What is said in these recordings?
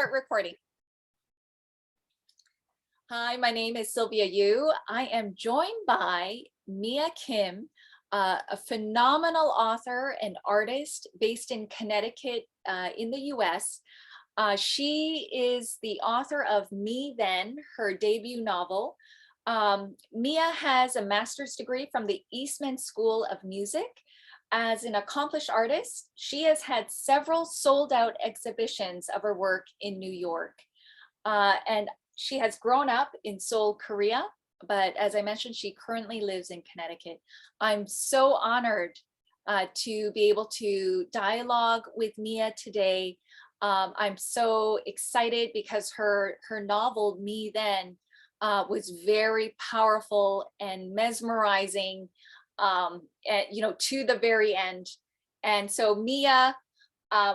start recording. Hi, my name is Sylvia Yu. I am joined by Mia Kim, a phenomenal author and artist based in Connecticut in the US. She is the author of Me Then, her debut novel. Mia has a master's degree from the Eastman School of Music. As an accomplished artist, she has had several sold-out exhibitions of her work in New York. And she has grown up in Seoul, Korea, but as I mentioned, she currently lives in Connecticut. I'm so honored to be able to dialogue with Mia today. I'm so excited because her novel, Me Then, was very powerful and mesmerizing, to the very end. And so Mia,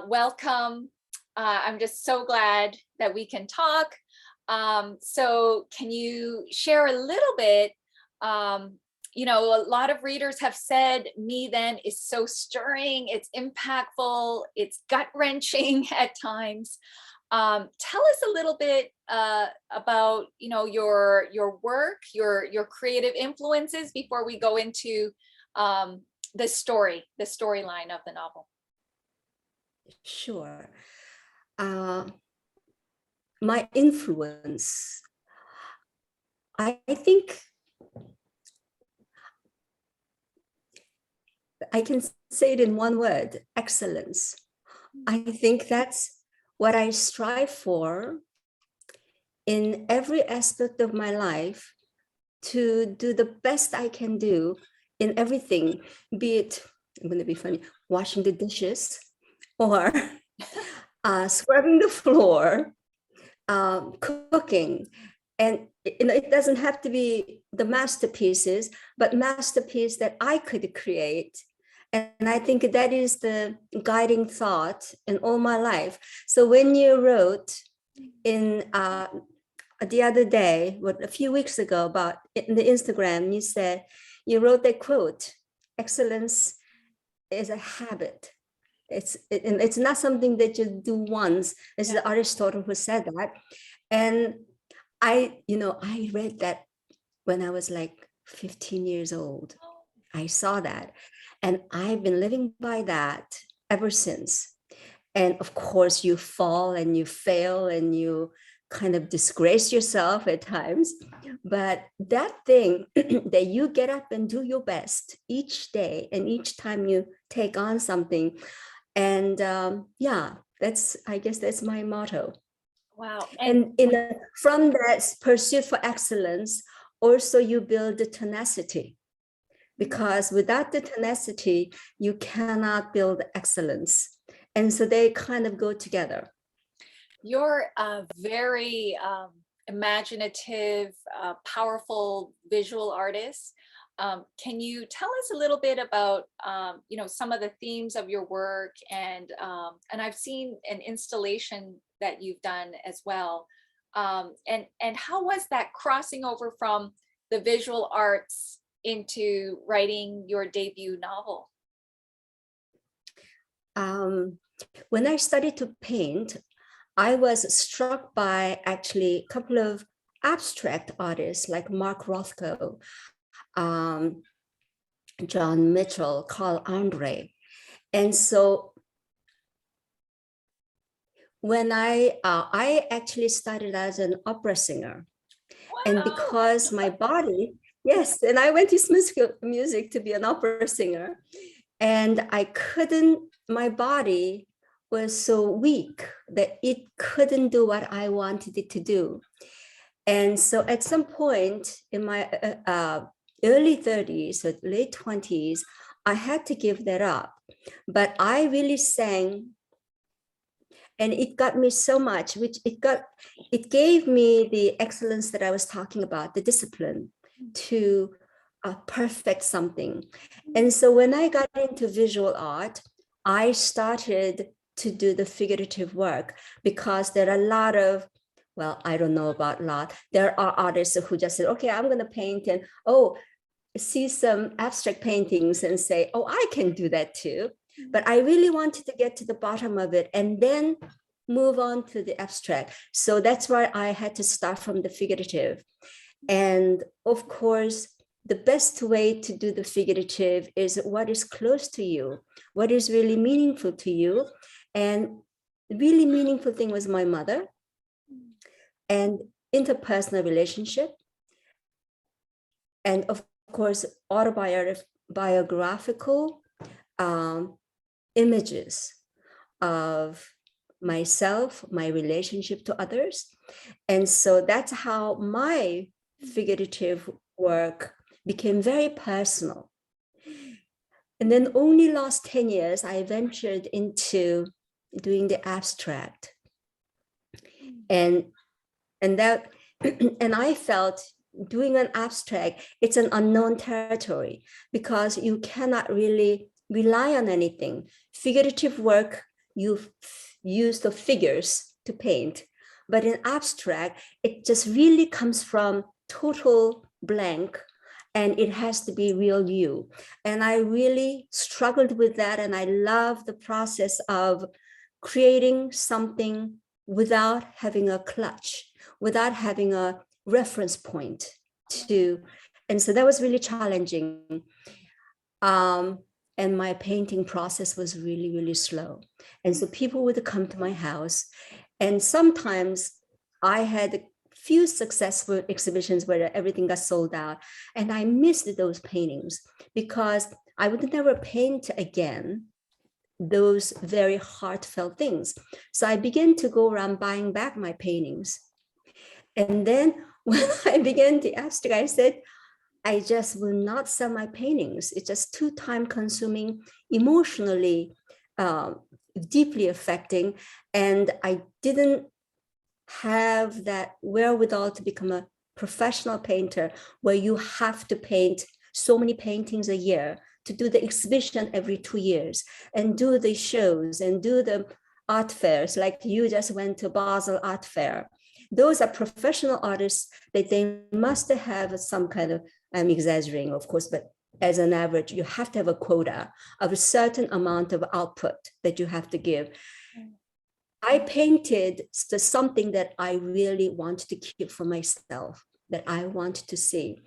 welcome. I'm just so glad that we can talk. So can you share a little bit, a lot of readers have said Me Then is so stirring, it's impactful, it's gut-wrenching at times. Tell us a little bit about your work, your creative influences before we go into the storyline of the novel. Sure. My influence, I think I can say it in one word: excellence. I think that's what I strive for in every aspect of my life, to do the best I can do in everything, be it, I'm going to be funny, washing the dishes or scrubbing the floor, cooking. And it doesn't have to be the masterpieces, but masterpiece that I could create. And I think that is the guiding thought in all my life. So when you wrote in the other day, a few weeks ago, about in the Instagram, you wrote that quote: excellence is a habit. It's not something that you do once. This is Aristotle who said that. And I read that when I was like 15 years old. I saw that. And I've been living by that ever since. And of course, you fall and you fail and you kind of disgrace yourself at times. But that thing that you get up and do your best each day and each time you take on something. And I guess that's my motto. Wow. And from that pursuit for excellence, also you build the tenacity, because without the tenacity, you cannot build excellence. And so they kind of go together. You're a very imaginative, powerful visual artist. Can you tell us a little bit about, some of the themes of your work? And I've seen an installation that you've done as well. And how was that crossing over from the visual arts into writing your debut novel? When I started to paint, I was struck by actually a couple of abstract artists like Mark Rothko, John Mitchell, Carl Andre. And so when I actually started as an opera singer. Wow. And because my body, yes, and I went to Eastman School of Music to be an opera singer, and my body was so weak that it couldn't do what I wanted it to do. And so at some point in my early 30s or late 20s, I had to give that up. But I really sang, and it got me so much, it gave me the excellence that I was talking about, the discipline to perfect something. And so when I got into visual art, I started to do the figurative work, because there are a lot of, well, I don't know about a lot. There are artists who just said, okay, I'm going to paint, and see some abstract paintings and say, oh, I can do that too. But I really wanted to get to the bottom of it. And then move on to the abstract. So that's why I had to start from the figurative. And of course, the best way to do the figurative is what is close to you, what is really meaningful to you. And really meaningful thing was my mother and interpersonal relationship. And of course, autobiographical images of myself, my relationship to others. And so that's how my figurative work became very personal. And then only last 10 years, I ventured into doing the abstract. And that, and I felt doing an abstract, it's an unknown territory because you cannot really rely on anything. Figurative work, you use the figures to paint, but in abstract, it just really comes from total blank, and it has to be real you. And I really struggled with that, and I love the process of creating something without having a clutch, without having a reference point to, and so that was really challenging. And my painting process was really, really slow. And so people would come to my house, and sometimes I had a few successful exhibitions where everything got sold out, and I missed those paintings because I would never paint again those very heartfelt things. So I began to go around buying back my paintings. And then when I began the abstract, I said, I just will not sell my paintings. It's just too time consuming, emotionally, deeply affecting. And I didn't have that wherewithal to become a professional painter where you have to paint so many paintings a year, to do the exhibition every 2 years and do the shows and do the art fairs. Like you just went to Basel Art Fair. Those are professional artists that they must have some kind of, I'm exaggerating, of course, but as an average, you have to have a quota of a certain amount of output that you have to give. I painted something that I really wanted to keep for myself, that I wanted to see.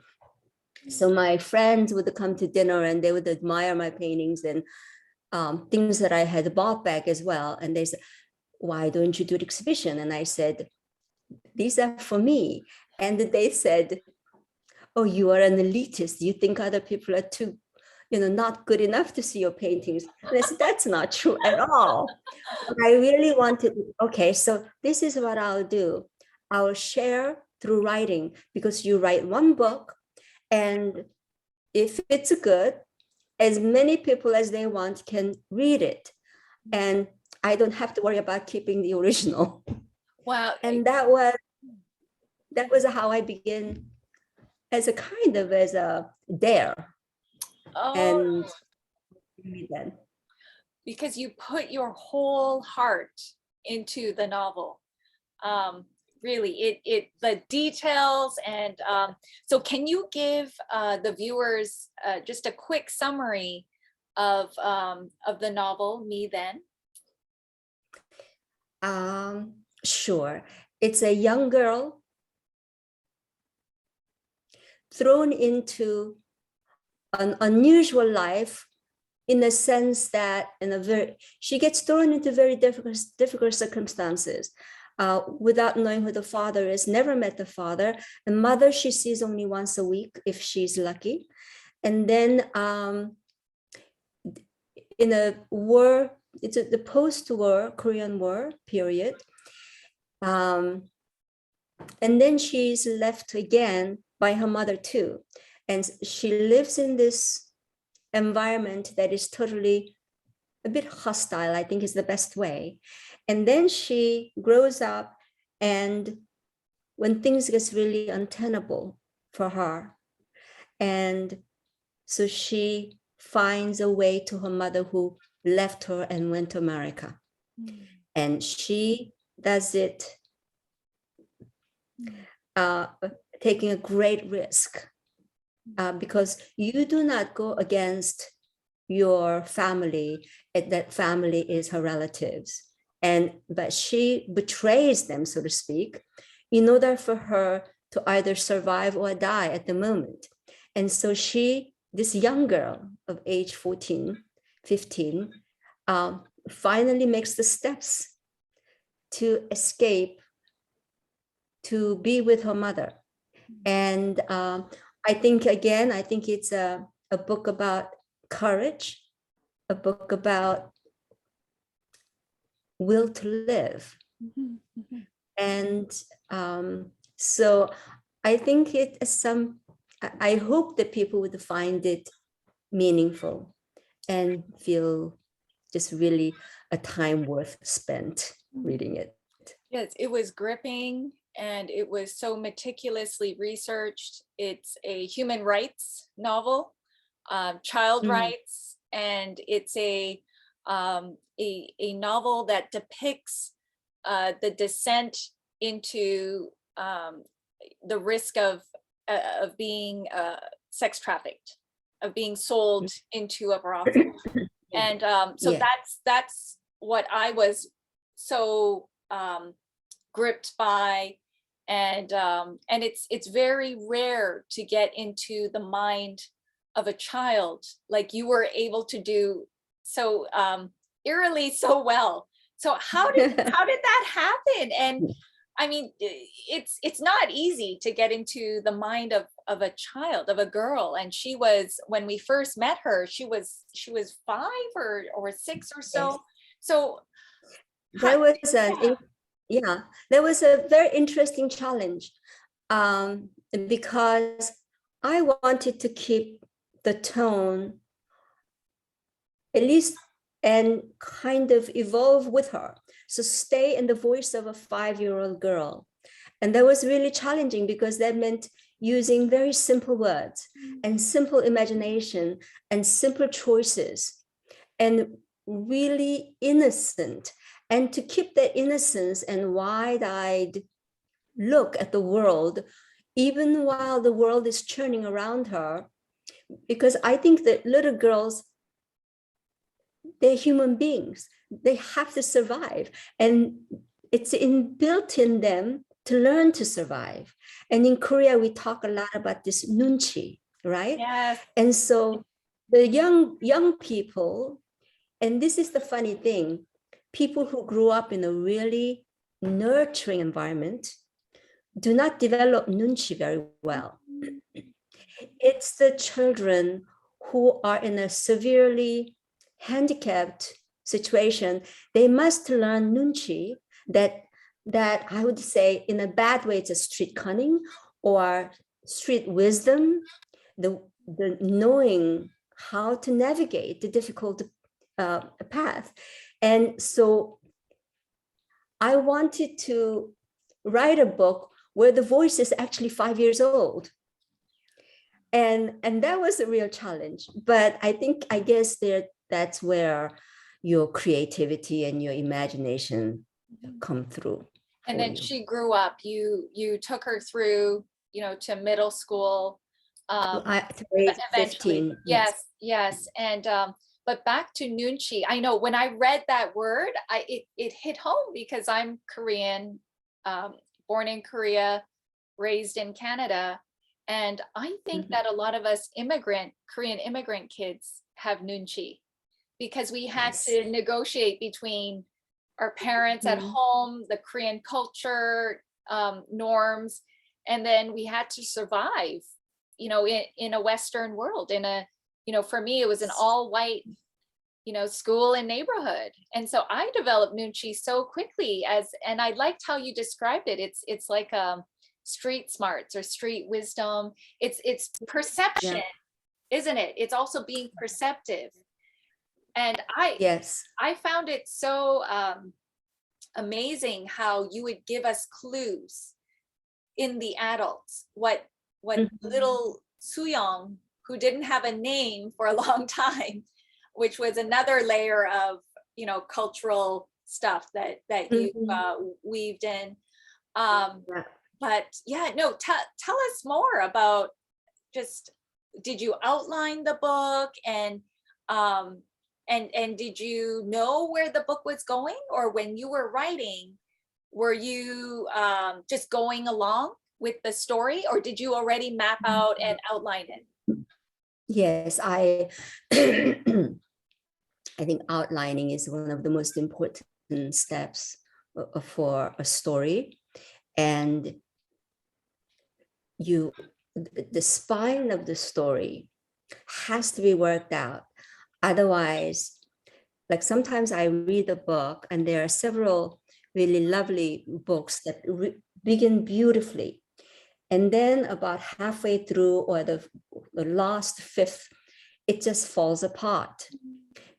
So my friends would come to dinner and they would admire my paintings and things that I had bought back as well. And they said, why don't you do an exhibition? And I said, these are for me. And they said, oh, you are an elitist. You think other people are too, not good enough to see your paintings. And I said, that's not true at all. But I really wanted, okay, so this is what I'll do. I'll share through writing, because you write one book, and if it's good, as many people as they want can read it. And I don't have to worry about keeping the original. Wow. And that was how I began, as a kind of as a dare. Oh, And then because you put your whole heart into the novel. Really, the details. And so can you give the viewers just a quick summary of the novel, Me Then? Sure. It's a young girl thrown into an unusual life, in the sense that she gets thrown into very difficult circumstances, without knowing who the father is, never met the father. The mother she sees only once a week if she's lucky. And then in a war, it's the post-war Korean War period. And then she's left again by her mother too. And she lives in this environment that is totally a bit hostile, I think is the best way. And then she grows up, and when things gets really untenable for her, and so she finds a way to her mother who left her and went to America. And she does it taking a great risk, because you do not go against your family, and that family is her relatives. but she betrays them, so to speak, in order for her to either survive or die at the moment. And so this young girl of age 14, 15, finally makes the steps to escape, to be with her mother. And I think it's a book about courage, a book about will to live. And so I think I hope that people would find it meaningful and feel just really a time worth spent reading it. Yes, it was gripping and it was so meticulously researched. It's a human rights novel, child rights, and it's a novel that depicts the descent into the risk of being sex trafficked, of being sold into a brothel. And so Yeah. that's what I was so gripped by. And it's very rare to get into the mind of a child like you were able to do so eerily so well. So how did that happen? And I mean, it's not easy to get into the mind of a child, of a girl. And she was, when we first met her, she was 5 or 6 or so. Yes. So There was a very interesting challenge, because I wanted to keep the tone, at least, and kind of evolve with her. So stay in the voice of a 5-year-old girl. And that was really challenging because that meant using very simple words and simple imagination and simple choices and really innocent. And to keep that innocence and wide-eyed look at the world, even while the world is churning around her, because I think that little girls, they're human beings. They have to survive. And it's inbuilt in them to learn to survive. And in Korea, we talk a lot about this nunchi, right? yes. And so the young people, and this is the funny thing, people who grew up in a really nurturing environment do not develop nunchi very well. It's the children who are in a severely handicapped situation. They must learn nunchi, that I would say in a bad way, it's a street cunning or street wisdom, the knowing how to navigate the difficult path. And so I wanted to write a book where the voice is actually 5 years old. And that was a real challenge. But I guess that's where your creativity and your imagination come through. And then she grew up. You took her through, to middle school. To age 15. Yes. And but back to nunchi. I know when I read that word, it hit home because I'm Korean, born in Korea, raised in Canada. And I think that a lot of us Korean immigrant kids have nunchi because we had to negotiate between our parents at home, the Korean culture, norms, and then we had to survive, in a Western world, for me, it was an all white, school and neighborhood. And so I developed nunchi so quickly and I liked how you described it. It's like, street smarts or street wisdom. It's perception, isn't it? It's also being perceptive. And I found it so amazing how you would give us clues in the adults, what little Suyong, who didn't have a name for a long time, which was another layer of cultural stuff that you weaved in. But tell us more about, just, did you outline the book, and And did you know where the book was going, or when you were writing, were you just going along with the story, or did you already map out and outline it? Yes, I I think outlining is one of the most important steps for a story. And you, the spine of the story has to be worked out. Otherwise, like sometimes I read a book and there are several really lovely books that begin beautifully. And then about halfway through, or the last fifth, it just falls apart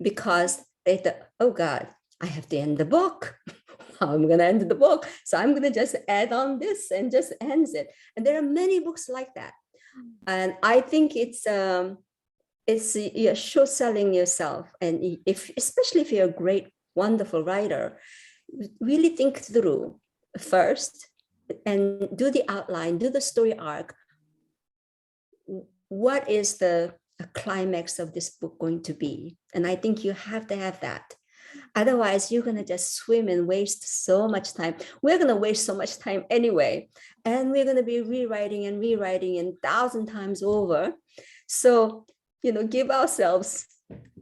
because they thought, oh God, I have to end the book. I'm going to end the book. So I'm going to just add on this and just ends it. And there are many books like that. And I think it's you're show selling yourself. And if, especially if you're a great, wonderful writer, really think through first and do the outline, do the story arc. What is the climax of this book going to be? And I think you have to have that. Otherwise, you're going to just swim and waste so much time. We're going to waste so much time anyway. And we're going to be rewriting and 1,000 times over. So, give ourselves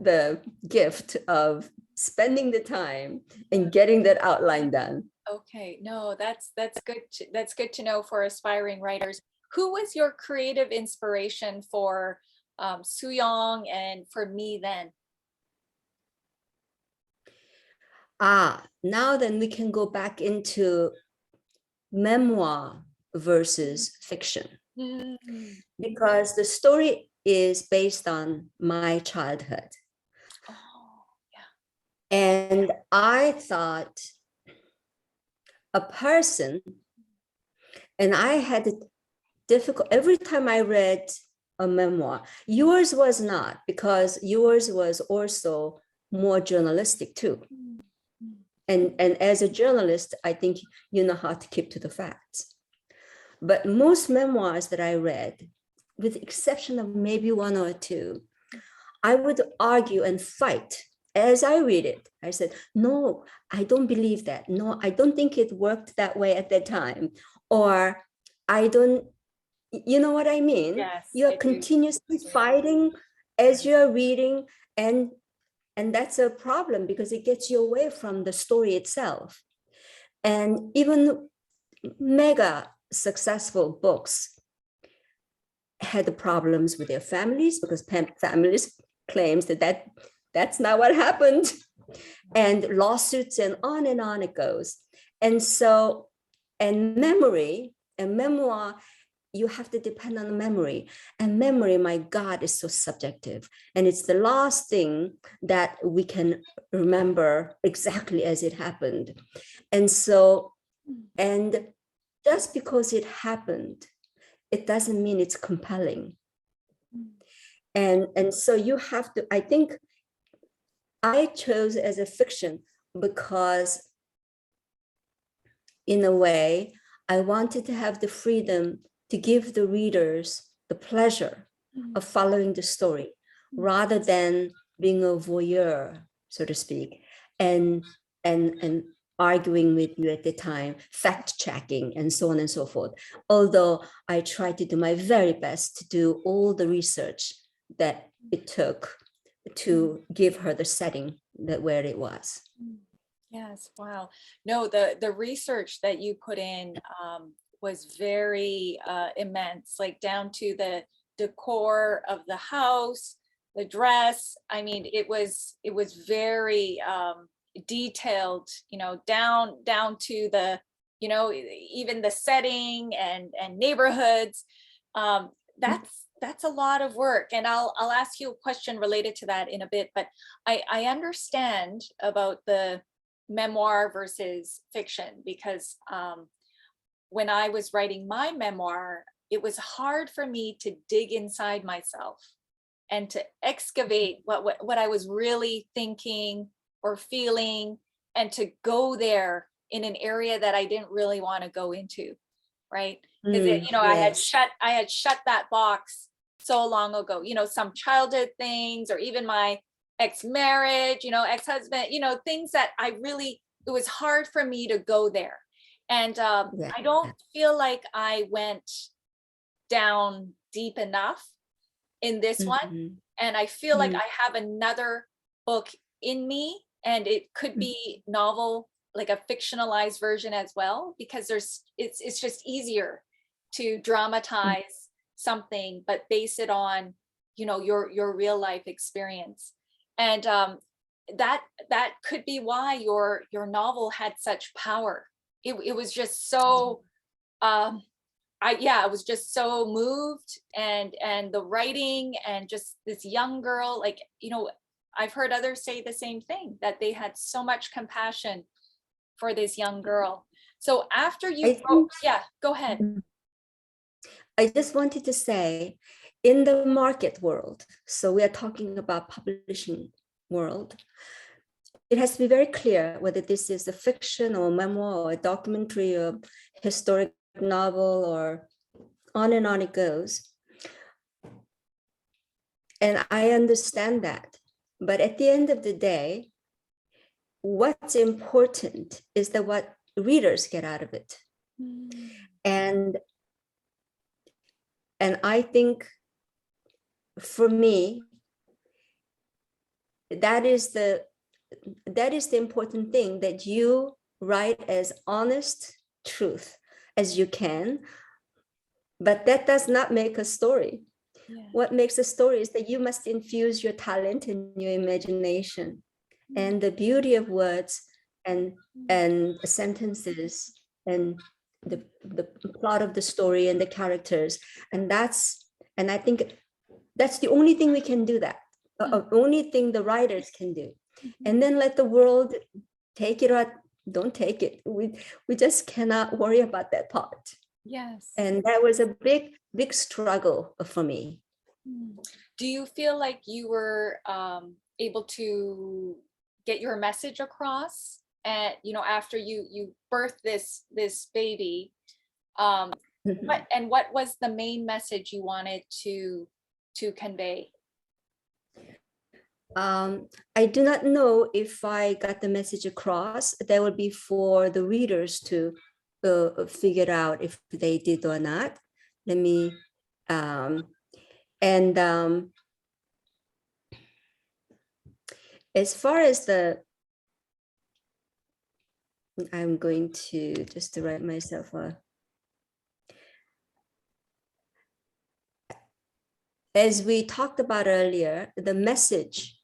the gift of spending the time and getting that outline done. Okay, no, that's good. That's good to know for aspiring writers. Who was your creative inspiration for Soo-young and for Me Then? Now then we can go back into memoir versus fiction, because the story is based on my childhood. Oh, yeah. And I thought a person, and I had it difficult every time I read a memoir. Yours was not, because yours was also more journalistic too. And as a journalist, I think you know how to keep to the facts. But most memoirs that I read, with the exception of maybe one or two, I would argue and fight as I read it. I said, no, I don't believe that. No, I don't think it worked that way at that time. Or I don't, you know what I mean? Yes, You're I do. continuously fighting as you're reading, and that's a problem because it gets you away from the story itself. And even mega successful books had problems with their families, because families claims that's not what happened, and lawsuits and on it goes. And so, and memory and memoir, you have to depend on memory, and memory, my God, is so subjective, and it's the last thing that we can remember exactly as it happened. And so, and just because it happened, it doesn't mean it's compelling. And so you have to, I think I chose as a fiction because in a way, I wanted to have the freedom to give the readers the pleasure of following the story rather than being a voyeur, so to speak, and arguing with you at the time, fact checking and so on and so forth. Although I tried to do my very best to do all the research that it took to give her the setting that where it was. Yes, wow. No, the research that you put in was very immense, like down to the decor of the house, the dress. I mean, it was very detailed, down to the, even the setting and neighborhoods. That's a lot of work, and I'll ask you a question related to that in a bit. But I understand about the memoir versus fiction, because when I was writing my memoir, it was hard for me to dig inside myself and to excavate what I was really thinking or feeling, and to go there in an area that I didn't really want to go into, right? Because Yes. I had shut that box so long ago, some childhood things, or even my ex-marriage, ex-husband, things that it was hard for me to go there. And Yeah. I don't feel like I went down deep enough in this one. Mhm. And I feel like Mhm. I have another book in me, and it could be novel, like a fictionalized version as well, because it's just easier to dramatize something, but base it on, your real life experience. And that could be why your novel had such power. It was just so um I was just so moved, and the writing, and just this young girl, like, I've heard others say the same thing, that they had so much compassion for this young girl. So after I you wrote, think yeah, go ahead. I just wanted to say, in the market world, so we are talking about publishing world, it has to be very clear whether this is a fiction or memoir or a documentary or historic novel, or on and on it goes. And I understand that. But at the end of the day, what's important is that what readers get out of it. And I think for me, that is the important thing, that you write as honest truth as you can, but that does not make a story. Yeah. What makes a story is that you must infuse your talent and your imagination and the beauty of words and sentences and the plot of the story and the characters. And I think that's the only thing we can do, that only thing the writers can do. And then let the world take it or don't take it. We just cannot worry about that part. Yes. And that was a big struggle for me. Do you feel like you were able to get your message across, and after you birthed this baby, what was the main message you wanted to convey? I do not know if I got the message across. That would be for the readers to figure out if they did or not. Let me, and as far as I'm going to just to write myself as we talked about earlier, the message.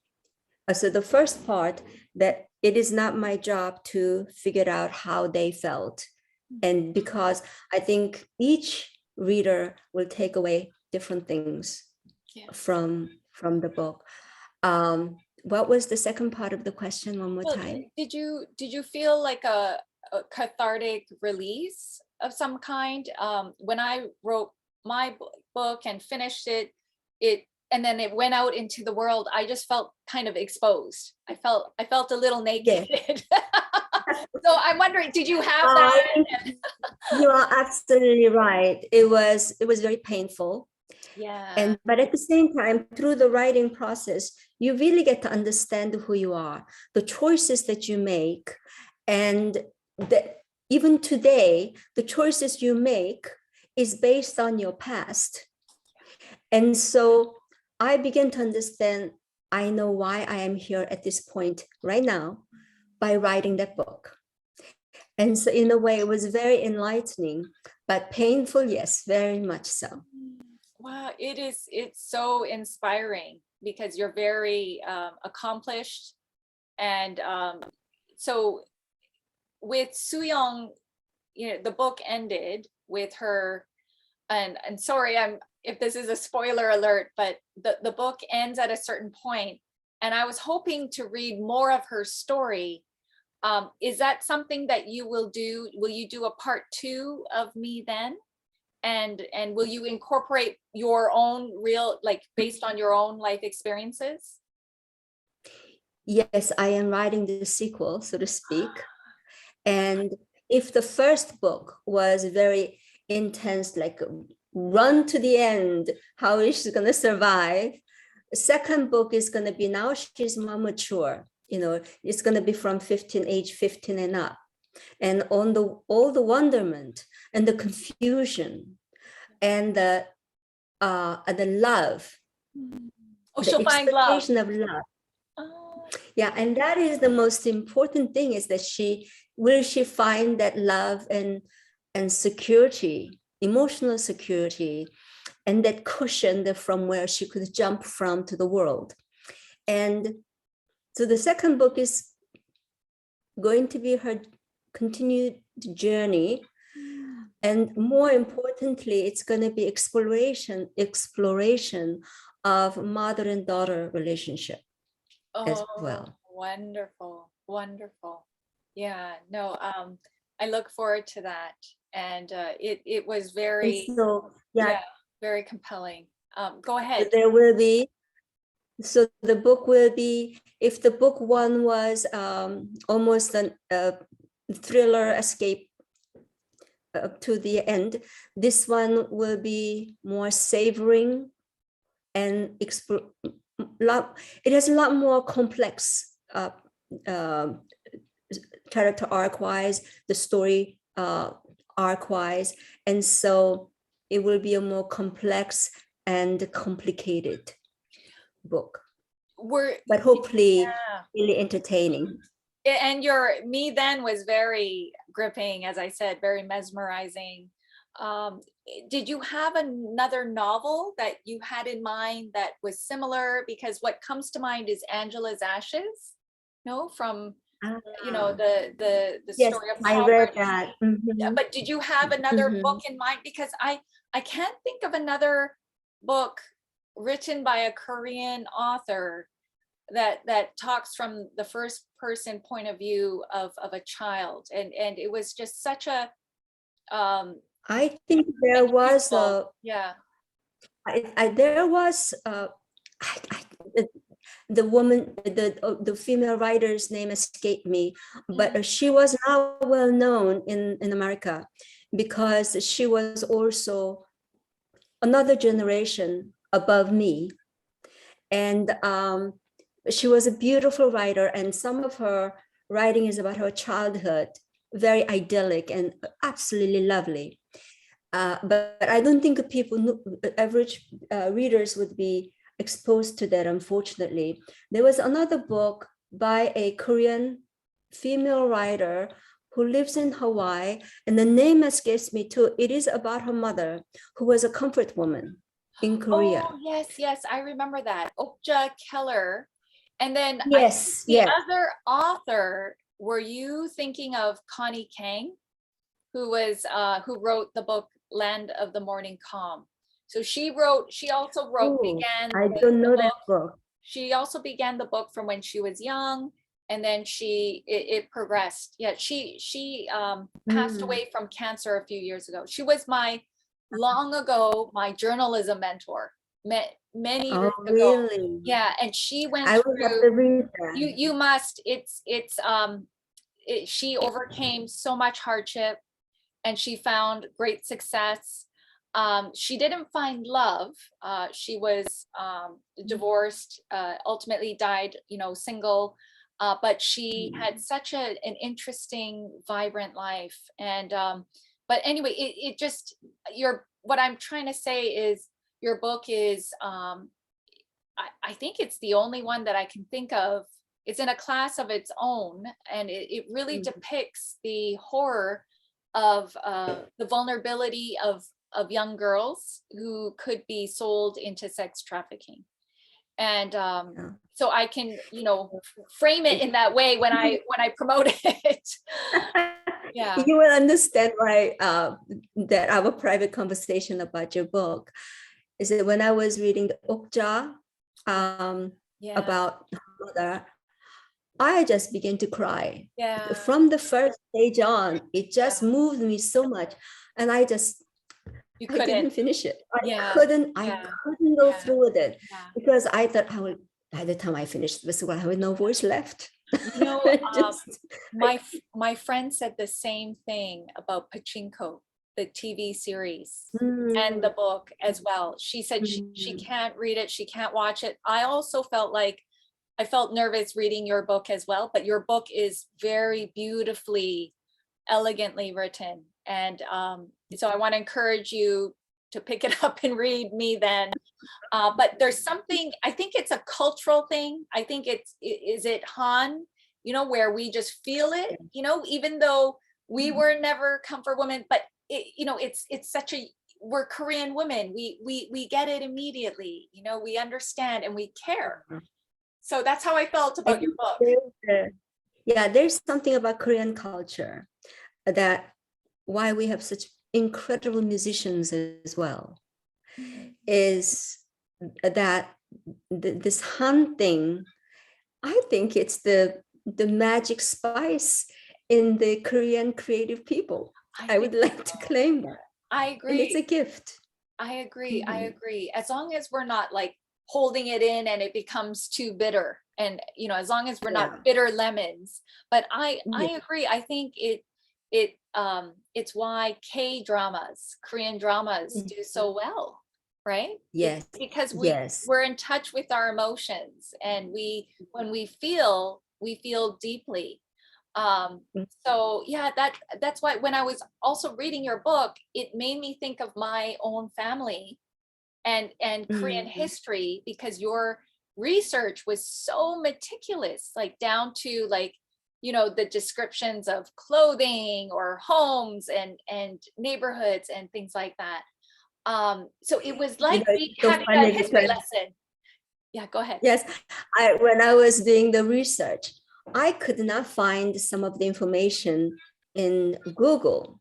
So the first part, that it is not my job to figure out how they felt. And because I think each reader will take away different things from the book. What was the second part of the question? One more Well, time. did you feel like a cathartic release of some kind? When I wrote my book and finished it, and then it went out into the world, I just felt kind of exposed. I felt a little naked. Yes. So I'm wondering, did you have I that? think you are absolutely right. It was very painful. Yeah. But at the same time, through the writing process, you really get to understand who you are, the choices that you make, and that even today, the choices you make is based on your past. And so I began to understand, I know why I am here at this point right now by writing that book. And so in a way, it was very enlightening, but painful, yes, very much so. Wow, it's so inspiring, because you're very accomplished. And so with Soo-young, the book ended with her, and sorry, if this is a spoiler alert, but the book ends at a certain point, and I was hoping to read more of her story. Is that something that you will do? Will you do a part 2 of Me Then? And will you incorporate your own real, like, based on your own life experiences? Yes, I am writing the sequel, so to speak. And if the first book was very intense, like run to the end, how is she going to survive? The second book is going to be, now she's more mature, it's going to be from age 15 and up. And on all the wonderment and the confusion and the love, Oh, the she'll find love. expectation of love. Oh. Yeah, and that is the most important thing, is that will she find that love and security, emotional security, and that cushion from where she could jump from to the world. And so the second book is going to be her continued journey. And more importantly, it's going to be exploration of mother and daughter relationship as well. Wonderful, wonderful. Yeah, no, I look forward to that. And it was very, very compelling. Go ahead. There will be, so the book will be, if the book one was almost a thriller escape to the end, this one will be more savoring and it has a lot more complex character arc-wise, the story arc-wise, and so it will be a more complex and complicated book, but hopefully really entertaining. And Me Then was very gripping, as I said, very mesmerizing. Did you have another novel that you had in mind that was similar? Because what comes to mind is Angela's Ashes, from the yes, story of I read that. Mm-hmm. But did you have another book in mind? Because I can't think of another book written by a Korean author that talks from the first person point of view of a child, and it was just such a I think there was there was the woman, the female writer's name escaped me, but she was now well known in America because she was also another generation above me, and she was a beautiful writer, and some of her writing is about her childhood, very idyllic and absolutely lovely. But I don't think average readers would be exposed to that, unfortunately. There was another book by a Korean female writer who lives in Hawaii, and the name escapes me too. It is about her mother, who was a comfort woman in Korea. Oh, yes, I remember that. Okja Keller. And then the other author, were you thinking of Connie Kang, who wrote the book Land of the Morning Calm? So she also began. I don't know that book. She also began the book from when she was young, and then it progressed. Yeah, she passed away from cancer a few years ago. She was long ago my journalism mentor. Many years ago. Really? Yeah, and she went I will have to read that. You must. She overcame so much hardship, and she found great success. She didn't find love. She was divorced, ultimately died, single, but she had such an interesting, vibrant life. And but anyway, it just, what I'm trying to say is your book is, I think it's the only one that I can think of. It's in a class of its own, and it really depicts the horror of the vulnerability of young girls who could be sold into sex trafficking. And so I can, frame it in that way when I promote it. Yeah, you will understand why that our private conversation about your book is that when I was reading the Okja about mother, I just began to cry. Yeah. From the first page on, it just moved me so much, and I didn't finish it. I couldn't go through with it because I thought by the time I finished this one, I had no voice left. My friend said the same thing about pachinko. the TV series and the Mm, book as well. She said she mm, can't read it, she can't watch it. I also felt like I felt nervous reading your book as well, but your book is very beautifully, elegantly written. And so I want to encourage you to pick it up and read Me Then. But there's something, I think it's a cultural thing. I think is it Han, where we just feel it, even though we were never comfort women, but it's such a, we're Korean women. We get it immediately, we understand and we care. mm. So that's how I felt I about your think book. yeah, there's something about Korean culture that why we have such incredible musicians as well, is that this Han thing, I think it's the magic spice in the Korean creative people. I I think would like to so. claim that. I And it's a agree. gift. I agree. I Mhm. agree. As long as we're not like holding it in and it becomes too bitter, and as long as we're Yeah. not bitter lemons. But I Yeah. agree. I think it's why K dramas, Korean dramas do so well, right? It's Yes. because Yes. we're in touch with our emotions, and when we feel deeply. um so yeah, that's why when I was also reading your book, it made me think of my own family and Korean Mhm. history, because your research was so meticulous, like down to like the descriptions of clothing or homes and neighborhoods and things like that. So it was like It's so having a funny history because lesson. Yeah, go ahead. yes, when I was doing the research, I could not find some of the information in Google.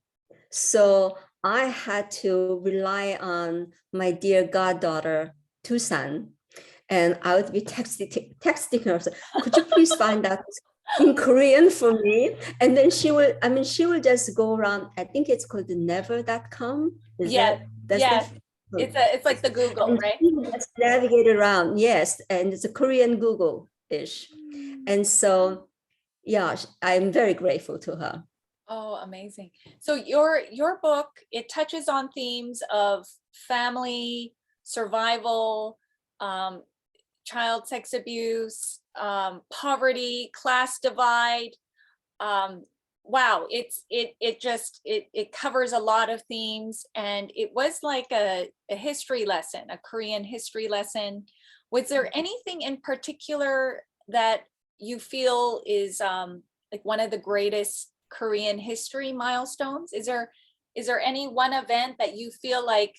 So I had to rely on my dear goddaughter, Tusan, and I would be texting her, so, could you please find out in Korean for me? And then she will just go around, I think it's called never.com. Yes, Does yes. that? It's like the Google, And right? she would just navigate around, yes, and it's a Korean Google-ish. And so, yeah, I'm very grateful to her. Oh, amazing. So your book, it touches on themes of family, survival, um, child sex abuse, poverty, class divide. Um, wow, it covers a lot of themes, and it was like a history lesson, a Korean history lesson. Was there anything in particular that you feel is like one of the greatest Korean history milestones? Is there any one event that you feel like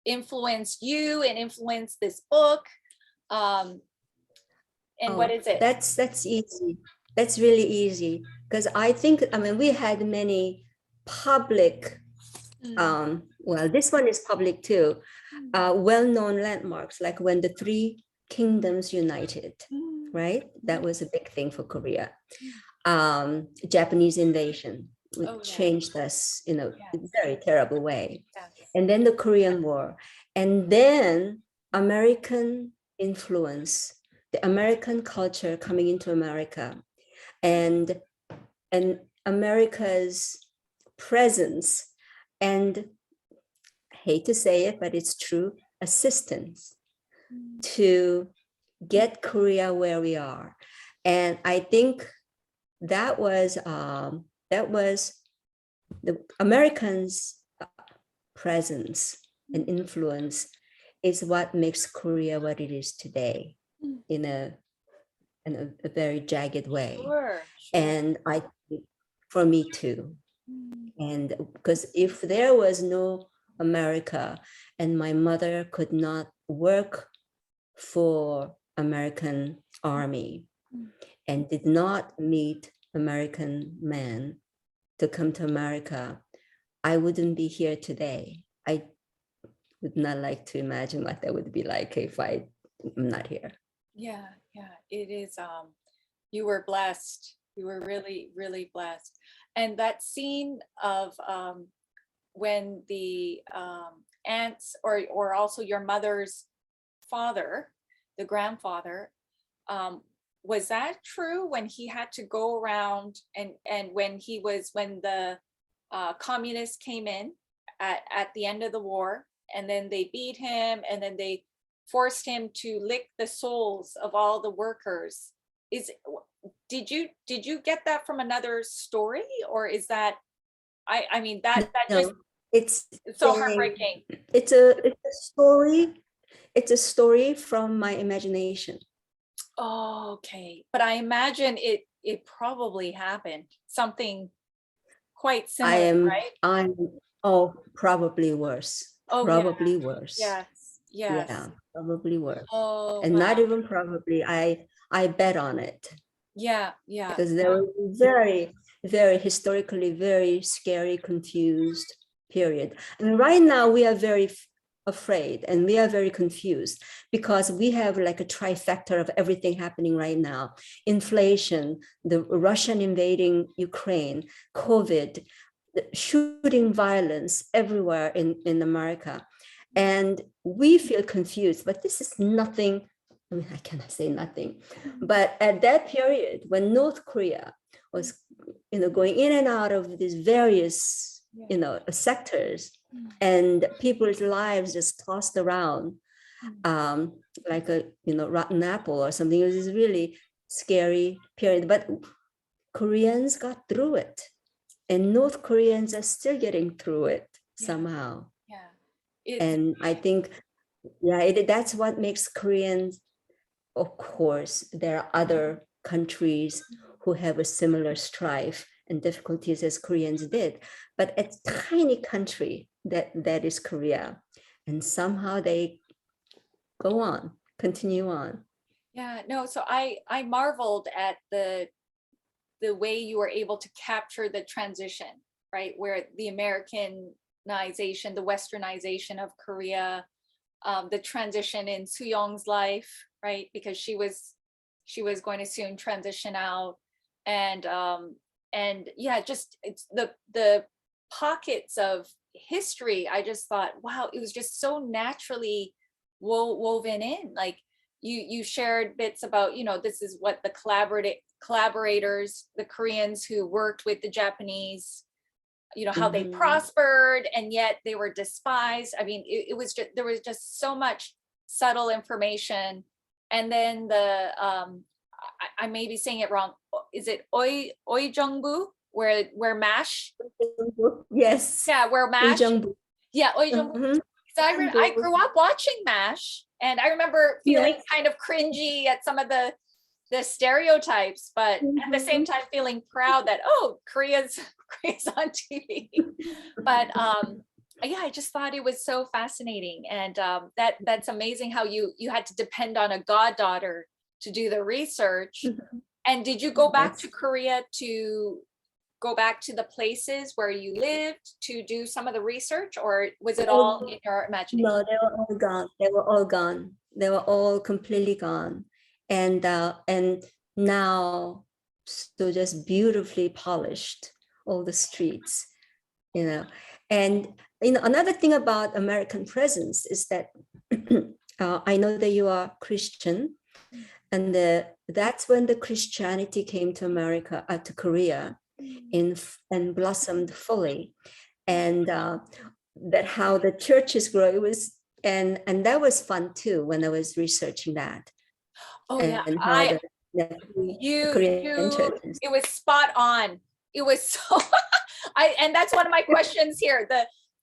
influenced you and influenced this book? Um, and what Oh, is it? that's easy. That's really easy because I think, I mean, we had many public, Mm, well, this one is public too, well-known landmarks, like when the three kingdoms united, mm, right? That was a big thing for Korea. Japanese invasion, oh which yeah, changed us in a yes, very terrible way. yes. And then the Korean War, and then American influence, the American culture coming into America, and and America's presence, and I hate to say it, but it's true, assistance Mm, to get Korea where we are. And I think that was the Americans' presence and mm, influence is what makes Korea what it is today mm. in a very jagged way. Sure, sure. And I think for me too. Mm, And because if there was no America and my mother could not work for American army mm. and did not meet American men to come to America, I wouldn't be here today. I would not like to imagine what that would be like if I'm not here. Yeah, yeah, it is. You were blessed. You were really, really blessed. And that scene of when the aunts or also your mother's father, the grandfather, um, was that true when he had to go around and when the communists came in? at the end of the war, and then they beat him, and then they forced him to lick the souls of all the workers. Did you get that from another story, or is that, I mean, that just, No, it's it's so saying heartbreaking. it's a story. It's a story from my imagination. Oh, okay. But I imagine it probably happened. Something quite similar, right? I'm oh, probably worse. Oh yeah. Probably worse. Yes. Yes. Yeah, probably worse. Oh And not wow. even probably, I bet on it, Yeah. Yeah. because there was a very, very historically very scary, confused period. And right now we are very afraid and we are very confused because we have like a trifecta of everything happening right now: inflation, the Russian invading Ukraine, COVID, the shooting violence everywhere in America. And we feel confused, but this is nothing. I mean, I cannot say nothing, but at that period when North Korea was, going in and out of these various, sectors, and people's lives just tossed around, like a, rotten apple or something. It was this really scary period, but Koreans got through it, and North Koreans are still getting through it Yeah. somehow. Yeah. It's And I think, yeah, that's what makes Koreans. Of course, there are other countries who have a similar strife and difficulties as Koreans did, but a tiny country that is Korea, and somehow they go on, continue on. yeah, no, so I marveled at the way you were able to capture the transition, right? Where the Americanization, the westernization of Korea, the transition in Soo-young's life, right? Because she was going to soon transition out. And yeah, just it's the pockets of history. I just thought, wow, it was just so naturally woven in. Like you shared bits about, this is what the collaborators, the Koreans who worked with the Japanese, how they prospered and yet they were despised. I mean, it was just, there was just so much subtle information. And then I may be saying it wrong. Is it oi Jungbu, where mash? Yes. Yeah, where mash. Ujeongbu. Yeah, oi Jungbu. So I grew up watching mash, and I remember feeling kind of cringy at some of the stereotypes, but at the same time feeling proud that, oh, Korea's on TV. But yeah, I just thought it was so fascinating, and that's amazing how you had to depend on a goddaughter to do the research. And did you go back to Korea to go back to the places where you lived to do some of the research, or was it all in your imagination? No, they were all gone. They were all gone. They were all completely gone. And now, so just beautifully polished, all the streets, And another thing about American presence is that I know that you are Christian, and that's when the Christianity came to America, to Korea, and blossomed fully, and that how the churches grow. It was, and that was fun too when I was researching that. Oh yeah, and how the Korean churches. It was spot on. It was so and that's one of my questions here.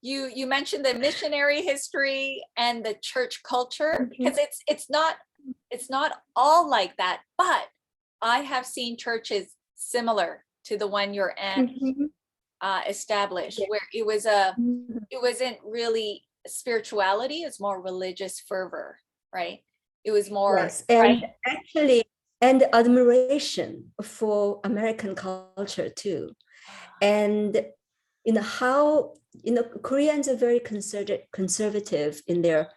You mentioned the missionary history and the church culture, because it's not all like that, but I have seen churches similar to the one your aunt established, where it wasn't really spirituality, it's more religious fervor, right? It was more, yes, and actually, and admiration for American culture too. And how Koreans are very conservative in their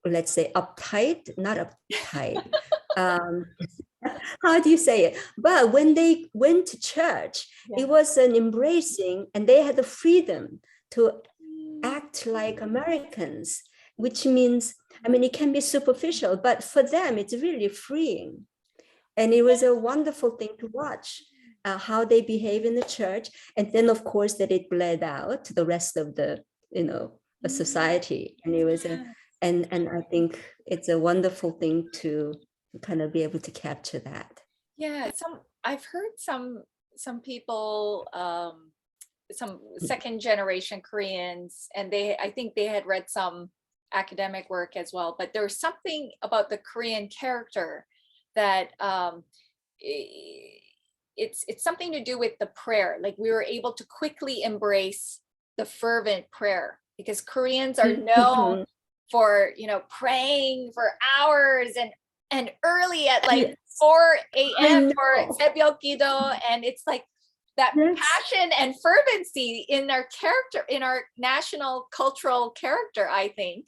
let's say uptight, not uptight. How do you say it? But when they went to church, it was an embracing, and they had the freedom to act like Americans, which means, I mean, it can be superficial, but for them, it's really freeing. And it was a wonderful thing to watch. how they behave in the church, and then of course that it bled out to the rest of the, the society. And it was and I think it's a wonderful thing to kind of be able to capture that. Yeah, I've heard some people, some second generation Koreans, and I think they had read some academic work as well, but there's something about the Korean character that it's something to do with the prayer. Like we were able to quickly embrace the fervent prayer, because Koreans are known for, praying for hours and early at like Yes. 4 I a.m. for know. 새벽 기도, and it's like that Yes. passion and fervency in our character, in our national cultural character, I think.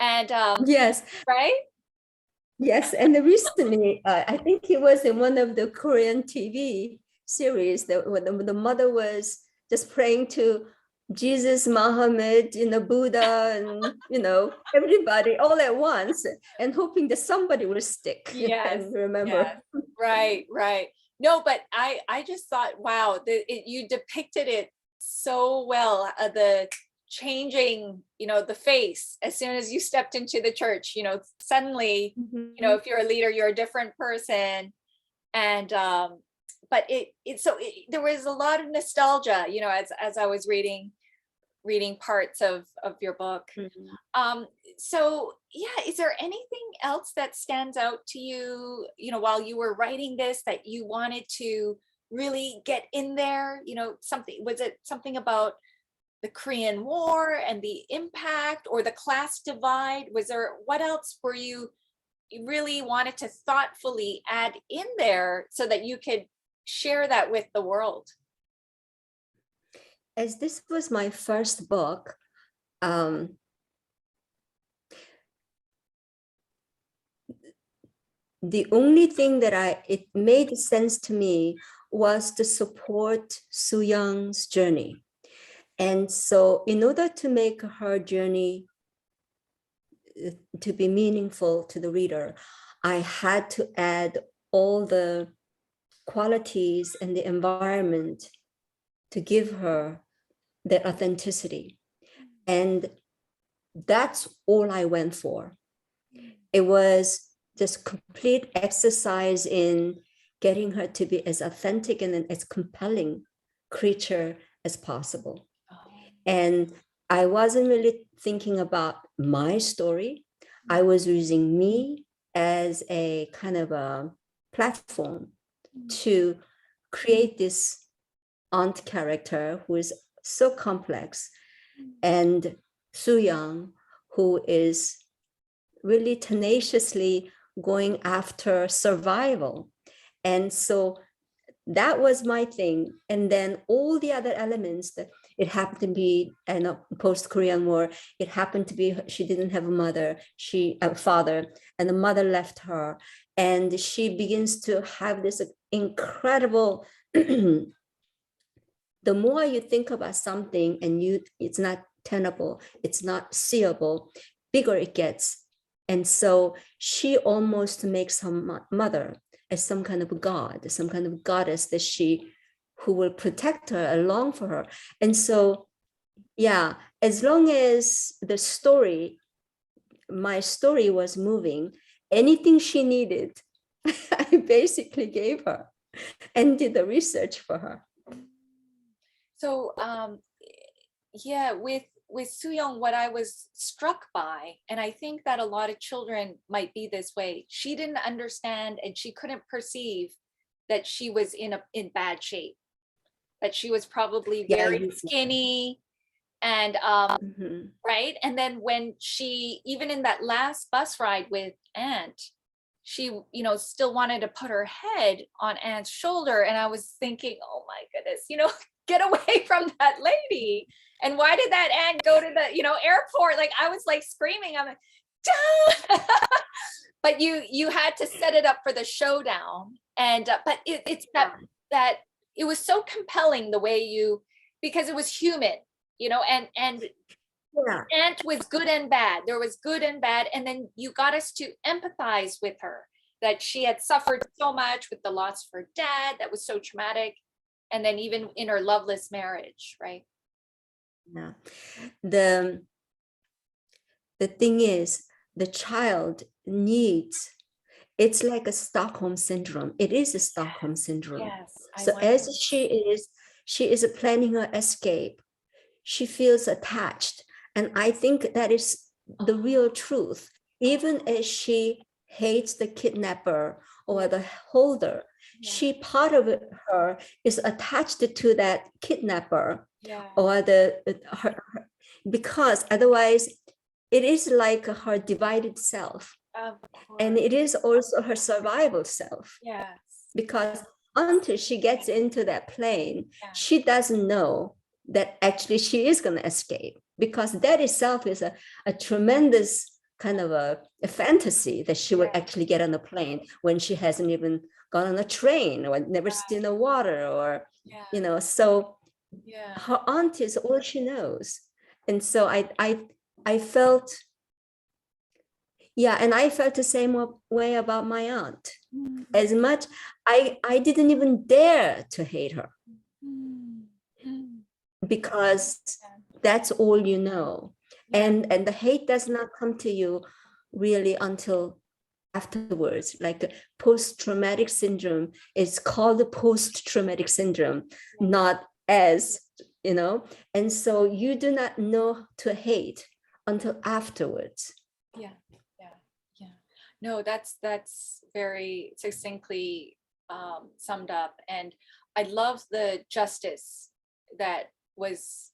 And Yes. right? Yes, and recently, I think it was in one of the Korean TV series that when the mother was just praying to Jesus, Muhammad, Buddha, and everybody all at once, and hoping that somebody will stick Yes, and remember. yes, right. No, but I just thought, wow, you depicted it so well. The changing, the face as soon as you stepped into the church. Suddenly, if you're a leader, you're a different person. And but there was a lot of nostalgia, as I was reading parts of your book. So yeah, is there anything else that stands out to you, while you were writing this, that you wanted to really get in there? Was it something about the Korean War and the impact, or the class divide? What else were you really wanted to thoughtfully add in there so that you could share that with the world? As this was my first book, the only thing that it made sense to me was to support Soo Young's journey. And so in order to make her journey to be meaningful to the reader, I had to add all the qualities and the environment to give her the authenticity. And that's all I went for. It was just complete exercise in getting her to be as authentic and as compelling creature as possible. And I wasn't really thinking about my story. I was using me as a kind of a platform to create this aunt character who is so complex, and Soo Young, who is really tenaciously going after survival. And so that was my thing. And then all the other elements, that it happened to be post-Korean War, it happened to be she didn't have a father, and the mother left her, and she begins to have this incredible the more you think about something and it's not tenable, it's not seeable, bigger it gets. And so she almost makes her mother as some kind of god, some kind of goddess who will protect her and long for her. And so, yeah, as long as my story was moving, anything she needed, I basically gave her and did the research for her. So yeah, with Soo Young, what I was struck by, and I think that a lot of children might be this way, she didn't understand and she couldn't perceive that she was in bad shape, that she was probably very skinny, and right. And then when she, even in that last bus ride with Aunt, she still wanted to put her head on Aunt's shoulder, and I was thinking, oh my goodness, get away from that lady. And why did that Aunt go to the airport? Like, I was like screaming, I'm like, but you had to set it up for the showdown. And but it's that it was so compelling the way because it was human, and Yeah. Aunt was good and bad. There was good and bad. And then you got us to empathize with her, that she had suffered so much with the loss of her dad. That was so traumatic. and then even in her loveless marriage, right? Yeah. The thing is, the child needs, it's like a Stockholm syndrome. It is a Stockholm syndrome. Yes, I So wonder. as she is planning her escape, she feels attached. And I think that is the real truth. Even as she hates the kidnapper or the holder, she, part of her is attached to that kidnapper or because otherwise it is like her divided self. Of And course. it is also her survival self. Yes. Because until she gets into that plane, Yeah. she doesn't know that actually she is going to escape, because that itself is a tremendous kind of a fantasy that she will actually get on a plane when she hasn't even gone on a train or never seen the water or, you know, so her aunt is all she knows. And so I felt, yeah, and I felt the same way about my aunt. As much, I didn't even dare to hate her because that's all you know. And the hate does not come to you really until afterwards. Like post-traumatic syndrome is called the post-traumatic syndrome, not as, you know, and so you do not know to hate until afterwards. No, that's very succinctly summed up, and I love the justice that was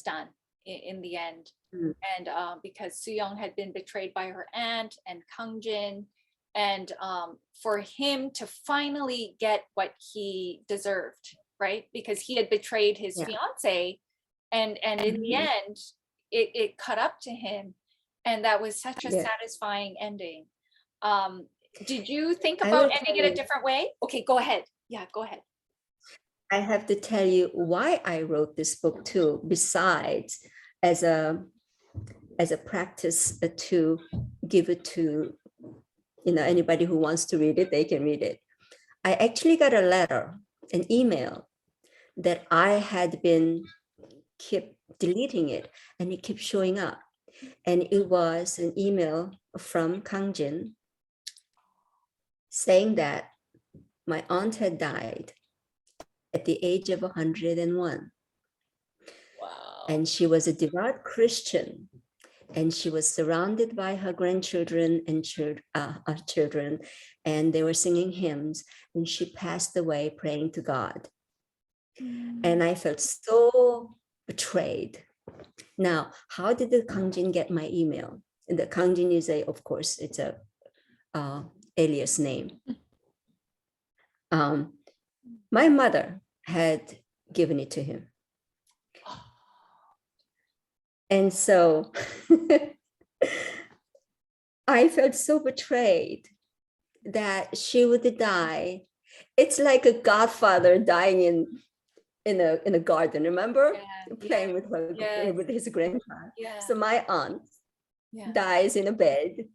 done in the end. And because Soo-young had been betrayed by her aunt and Kang-jin, and for him to finally get what he deserved, right? Because he had betrayed his fiance, and in the end, it caught up to him, and that was such a satisfying ending. Did you think about ending it a different way? Okay, go ahead. Yeah, go ahead. I have to tell you why I wrote this book too, besides as a practice to give it to, you know, anybody who wants to read it, they can read it. I actually got a letter, an email that I had been kept deleting it, and it kept showing up. And it was an email from Kang-jin saying that my aunt had died at the age of 101. Wow. And she was a devout Christian, and she was surrounded by her grandchildren and children, and they were singing hymns, and she passed away praying to God. And I felt so betrayed. Now, how did the Kang-jin get my email? And the Kang-jin is of course, it's a alias name. My mother had given it to him. And so I felt so betrayed that she would die. It's like a godfather dying in a garden, remember? Playing with her, with his grandchild. So my aunt dies in a bed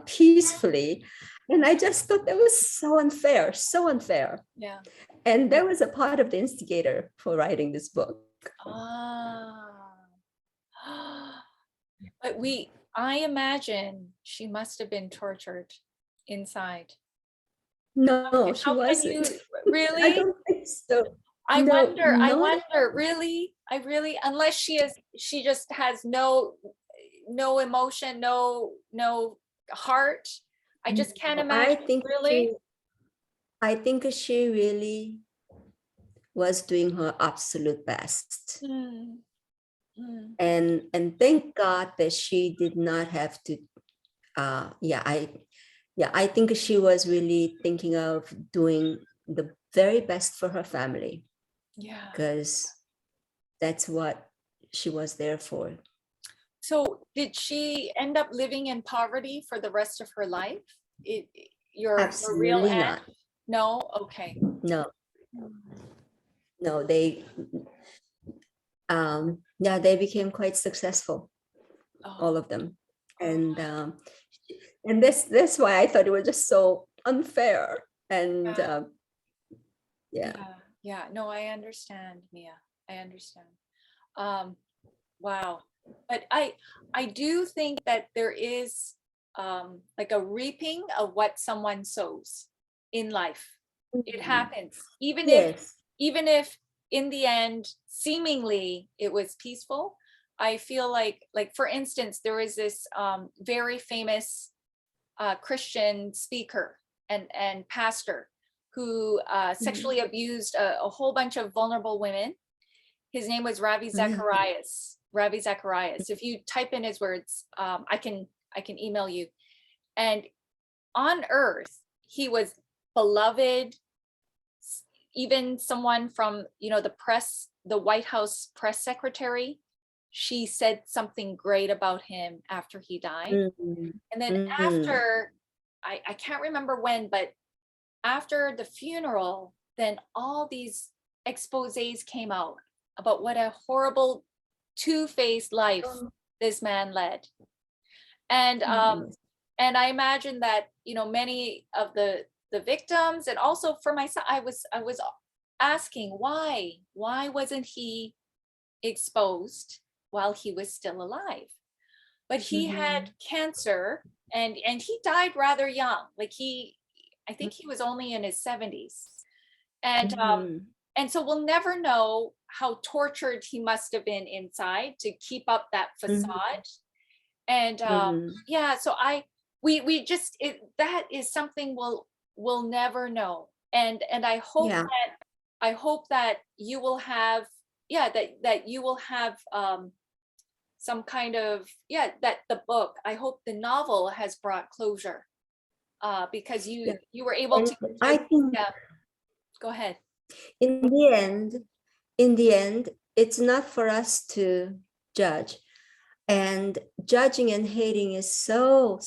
peacefully. And I just thought that was so unfair, so unfair. And that was a part of the instigator for writing this book. But I imagine she must have been tortured inside. No, she wasn't. Really? I don't think so. I wonder, really? Unless she just has no emotion, no heart. I just can't imagine. I think she really was doing her absolute best. And thank God that she did not have to, I think she was really thinking of doing the very best for her family. Because that's what she was there for. So did she end up living in poverty for the rest of her life? Your real aunt? Not. No? Okay. No. No, they they became quite successful, all of them. And that's why I thought it was just so unfair. And Yeah, no, I understand, Mia. I understand. Um, wow. But I do think that there is like a reaping of what someone sows in life. It Mhm. happens. Yes. Even if in the end seemingly it was peaceful, I feel like for instance, there is this very famous Christian speaker and pastor who Mhm. sexually abused a whole bunch of vulnerable women. His name was Ravi Really. Zacharias. Ravi Zacharias. If you type in his words, I can email you. And on earth, he was beloved. Even someone from the press, the White House press secretary, she said something great about him after he died. Mhm. And then Mhm. after, I can't remember when, but after the funeral, then all these exposés came out about what a horrible two-faced life Oh this man led. And my goodness. and I imagine that many of the victims, and also for myself, I was asking why wasn't he exposed while he was still alive? But he had Mhm. cancer, and he died rather young. Like I think he was only in his 70s. And Mhm. and so we'll never know how tortured he must have been inside to keep up that Mhm. facade. And Mhm. yeah, so we just that is something we'll never know. And Yeah. I hope that you will have, yeah, that you will have some kind of, yeah, that the book, I hope the novel has brought closure, because Yeah. you were able And to I give, think yeah, go ahead. in the end, in the end, it's not for us to judge. And judging and hating is so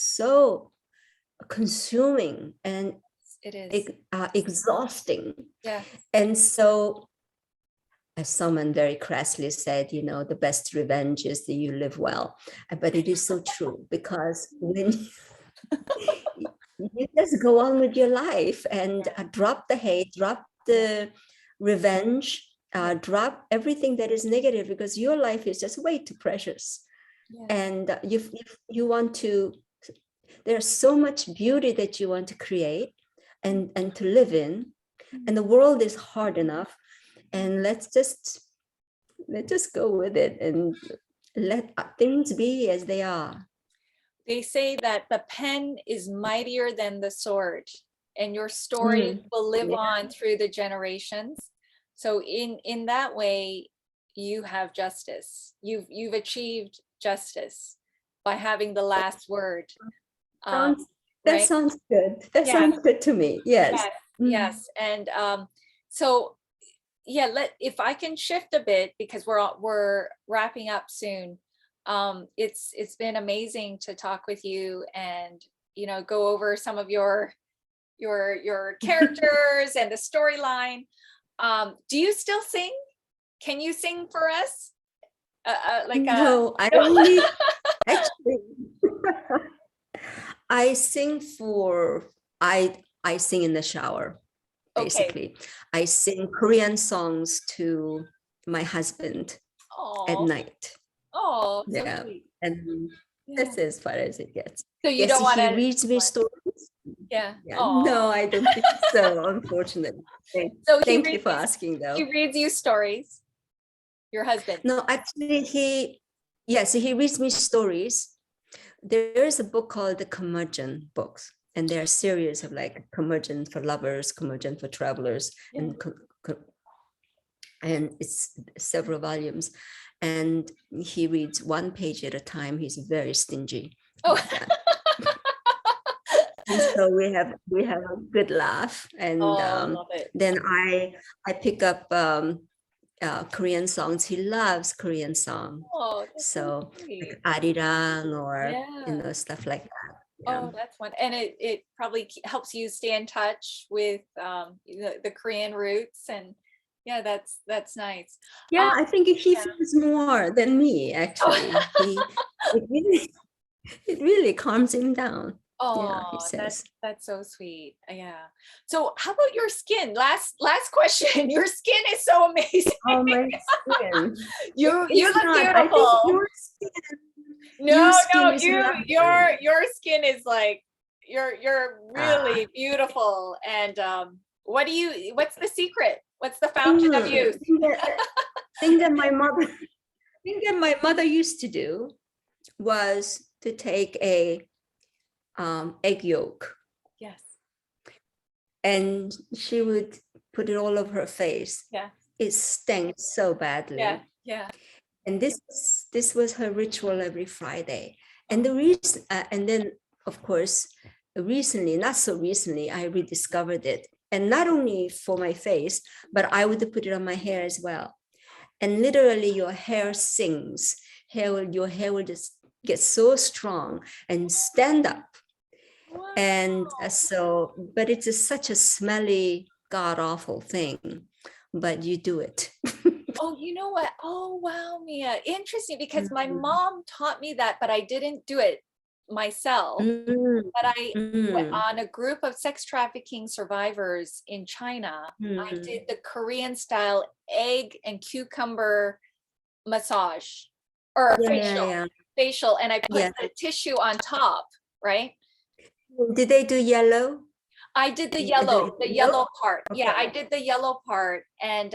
consuming and It is. exhausting. Yeah. And so, as someone very crassly said, the best revenge is that you live well. But it is so true, because when you just go on with your life and drop the hate, drop Yeah. the revenge, Yeah. drop everything that is negative, because your life is just way too precious. Yeah. And you want to, there's so much beauty that you want to create and to live in, Mm. and the world is hard enough. And let's just go with it and let things be as they are. They say that the pen is mightier than the sword, and your story Mm. will live Yeah. on through the generations. So in that way, you have justice. You've achieved justice by having the last word. Sounds, that Right? sounds good. That Yes, sounds good to me. Yes. yes, Mm. yes. And so yeah, if I can shift a bit, because we're wrapping up soon. It's been amazing to talk with you and go over some of your characters and the storyline. Do you still sing? Can you sing for us? Like a No, I no? only actually I sing for I sing in the shower, Okay. basically. I sing Korean songs to my husband at Oh, night. oh, so Yeah. sweet. And Yeah. that's as far as it gets. So you Yes, don't want he to? reads me stories. Yeah. Yeah, no, Oh. I don't think so, unfortunately. So Thank you for asking, he though. reads you stories. Your husband. No, actually, yes, he reads me stories. There is a book called the Curmudgeon books, and there are series of like Curmudgeon for lovers, Curmudgeon for travelers, Yeah. and it's several volumes. And he reads one page at a time. He's very stingy Oh. with that. And so we have a good laugh, and Oh, love it. then I pick up Korean songs. He loves Korean song, Oh, that's so so like sweet. Arirang or Yeah. stuff like that. Yeah. Oh, that's one. And it probably helps you stay in touch with the Korean roots, and yeah, that's nice. Yeah, Um, I think he yeah. feels more than me, Oh, actually. It really it really calms him down. Yeah, he Oh, says. that's so sweet. Yeah. So how about your skin? Last question. Your skin is so amazing. Oh, my skin. You It's look not. I think beautiful. your No, skin no, is lovely. your skin is like you're Ah, really beautiful. And what's the secret? What's the fountain of mm, youth? thing that my mother, thing that my mother used to do was to take a egg yolk, Yes. and she would put it all over her face. Yeah. It stank so Yeah. badly. Yeah. And this was her ritual every Friday. And Oh, the reason, and then of course, recently, not so recently, I rediscovered it. And not only for my face, but I would put it on my hair as well. And literally, your hair sings. Your hair will just get so strong and stand up. And wow. but it's such a smelly, god awful thing, but you do it. Oh, you know what? Oh, wow, Mia. Interesting, because my Mm, mom taught me that, but I didn't do it myself. mm, But I went mm, on a group of sex trafficking survivors in China. I mm. did the Korean style egg and cucumber massage or Yeah, yeah, facial, yeah, and I put yeah. the tissue on top, right? Did they do yellow? I did the Yolk? yellow part. Yeah, Okay. I did the yellow part. And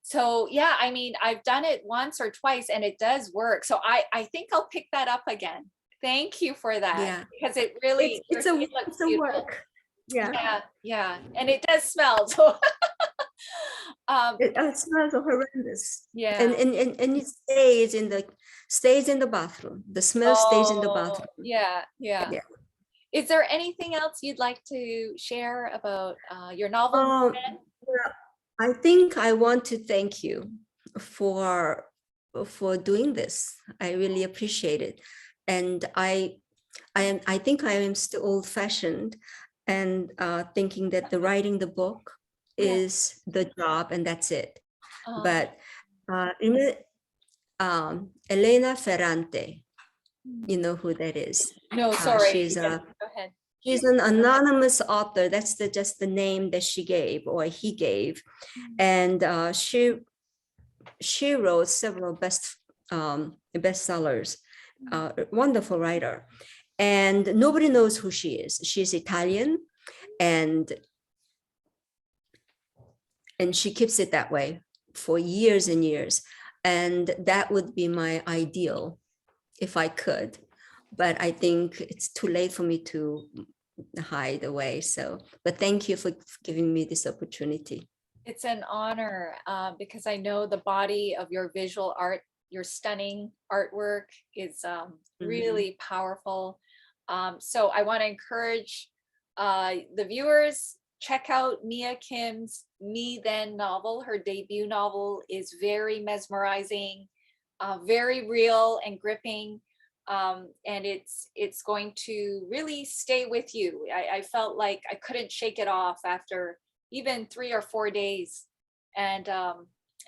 so yeah, I mean, I've done it once or twice and it does work. So I think I'll pick that up again. Thank you for that, Yeah. because it really, your skin looks It's a beautiful. work. Yeah. Yeah, yeah. And it does smell. So um It smells horrendous. yeah. And it stays in the bathroom. The smell stays in the Oh, bathroom. yeah, yeah. Yeah. Is there anything else you'd like to share about your novel, Um, Movement? yeah, I think I want to thank you for doing this. I really appreciate it. And I think I am still old-fashioned and thinking that the writing the book Yeah. is the job and that's it. Uh, But Elena Ferrante, mm. you know who that is. No, sorry. She's You can go ahead. she's an anonymous author. That's just the name that she gave or he gave, Mm. and she wrote several bestsellers. Wonderful writer, and nobody knows who she is. She's Italian, and she keeps it that way for years and years. And that would be my ideal if I could. But I think it's too late for me to hide away. So, but thank you for giving me this opportunity. It's an honor because I know the body of your visual art, your stunning artwork is Mhm. really powerful. So I want to encourage the viewers, check out Mia Kim's Me Then novel. Her debut novel is very mesmerizing, very real and gripping. And it's going to really stay with you. I felt like I couldn't shake it off after even 3 or 4 days. And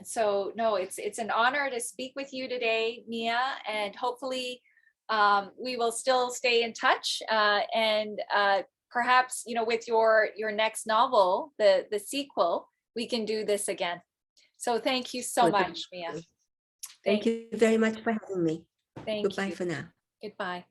so no, it's an honor to speak with you today, Mia, and hopefully we will still stay in touch and perhaps with your next novel, the sequel, we can do this again. So thank you so Would much, Mia. Thank you very much for having me. Thank Goodbye you. for now. Goodbye.